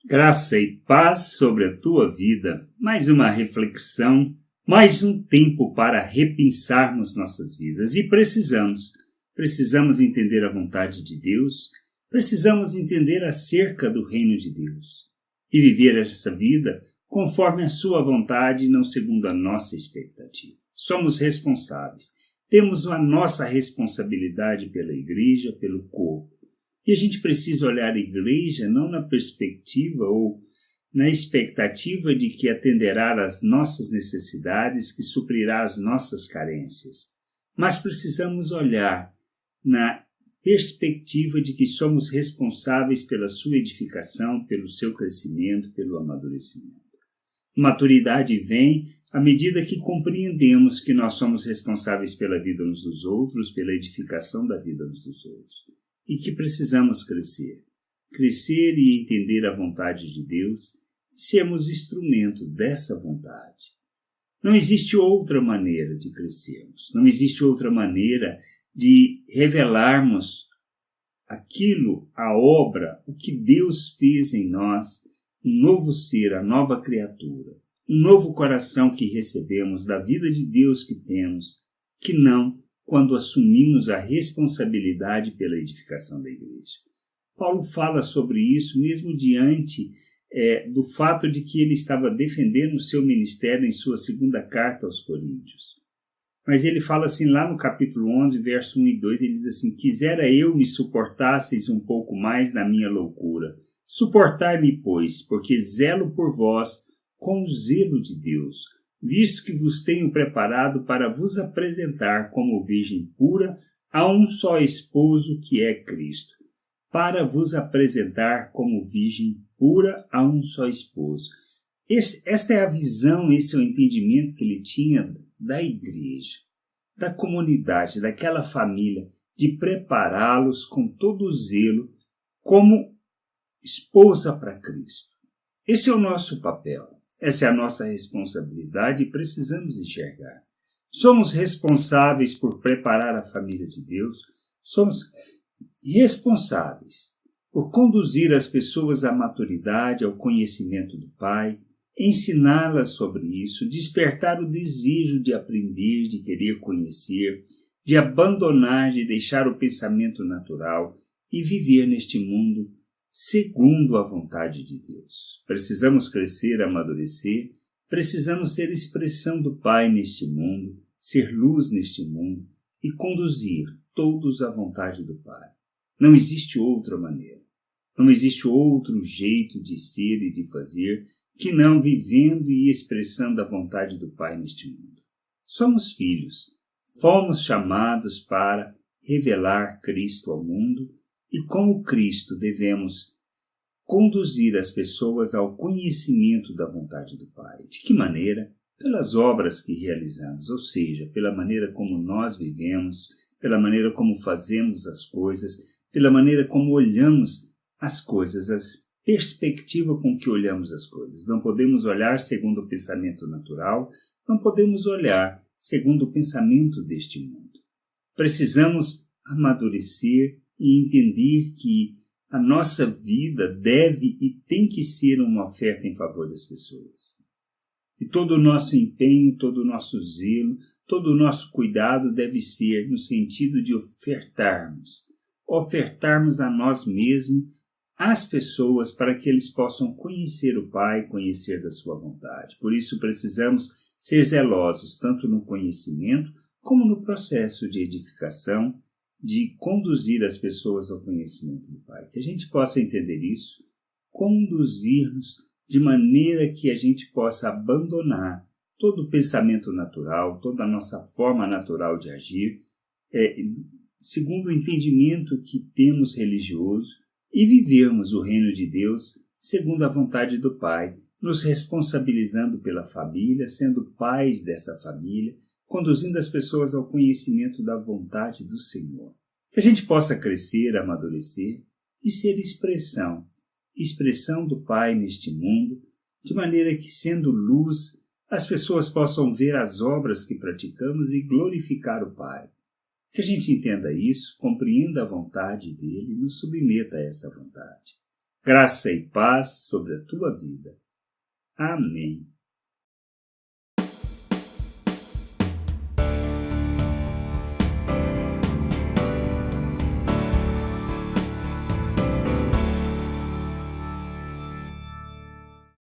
Graça e paz sobre a tua vida. Mais uma reflexão, mais um tempo para repensarmos nossas vidas. E precisamos entender a vontade de Deus, precisamos entender acerca do reino de Deus e viver essa vida conforme a sua vontade, não segundo a nossa expectativa. Somos responsáveis, temos a nossa responsabilidade pela igreja, pelo corpo. E a gente precisa olhar a igreja não na perspectiva ou na expectativa de que atenderá às nossas necessidades, que suprirá as nossas carências. Mas precisamos olhar na perspectiva de que somos responsáveis pela sua edificação, pelo seu crescimento, pelo amadurecimento. Maturidade vem à medida que compreendemos que nós somos responsáveis pela vida uns dos outros, pela edificação da vida uns dos outros. E que precisamos crescer e entender a vontade de Deus e sermos instrumento dessa vontade. Não existe outra maneira de crescermos, não existe outra maneira de revelarmos aquilo, a obra, o que Deus fez em nós, um novo ser, a nova criatura, um novo coração que recebemos da vida de Deus que temos, que não quando assumimos a responsabilidade pela edificação da igreja. Paulo fala sobre isso mesmo diante do fato de que ele estava defendendo o seu ministério em sua segunda carta aos Coríntios. Mas ele fala assim lá no capítulo 11, verso 1 e 2, ele diz assim: quisera eu me suportasseis um pouco mais na minha loucura. Suportai-me, pois, porque zelo por vós com o zelo de Deus, visto que vos tenho preparado para vos apresentar como virgem pura a um só esposo que é Cristo. Para vos apresentar como virgem pura a um só esposo. Esta é a visão, esse é o entendimento que ele tinha da igreja, da comunidade, daquela família, de prepará-los com todo o zelo como esposa para Cristo. Esse é o nosso papel. Essa é a nossa responsabilidade e precisamos enxergar. Somos responsáveis por preparar a família de Deus, somos responsáveis por conduzir as pessoas à maturidade, ao conhecimento do Pai, ensiná-las sobre isso, despertar o desejo de aprender, de querer conhecer, de abandonar, de deixar o pensamento natural e viver neste mundo segundo a vontade de Deus. Precisamos crescer, amadurecer, precisamos ser expressão do Pai neste mundo, ser luz neste mundo e conduzir todos à vontade do Pai. Não existe outra maneira, não existe outro jeito de ser e de fazer que não vivendo e expressando a vontade do Pai neste mundo. Somos filhos, fomos chamados para revelar Cristo ao mundo e como Cristo devemos conduzir as pessoas ao conhecimento da vontade do Pai. De que maneira? Pelas obras que realizamos, ou seja, pela maneira como nós vivemos, pela maneira como fazemos as coisas, pela maneira como olhamos as coisas, a perspectiva com que olhamos as coisas. Não podemos olhar segundo o pensamento natural, não podemos olhar segundo o pensamento deste mundo. Precisamos amadurecer e entender que a nossa vida deve e tem que ser uma oferta em favor das pessoas. E todo o nosso empenho, todo o nosso zelo, todo o nosso cuidado deve ser no sentido de ofertarmos a nós mesmos, às pessoas, para que eles possam conhecer o Pai, conhecer da sua vontade. Por isso precisamos ser zelosos, tanto no conhecimento como no processo de edificação, de conduzir as pessoas ao conhecimento do Pai. Que a gente possa entender isso, conduzir-nos de maneira que a gente possa abandonar todo o pensamento natural, toda a nossa forma natural de agir, segundo o entendimento que temos religioso, e vivermos o reino de Deus segundo a vontade do Pai, nos responsabilizando pela família, sendo pais dessa família, conduzindo as pessoas ao conhecimento da vontade do Senhor. Que a gente possa crescer, amadurecer e ser expressão do Pai neste mundo, de maneira que, sendo luz, as pessoas possam ver as obras que praticamos e glorificar o Pai. Que a gente entenda isso, compreenda a vontade dele e nos submeta a essa vontade. Graça e paz sobre a tua vida. Amém.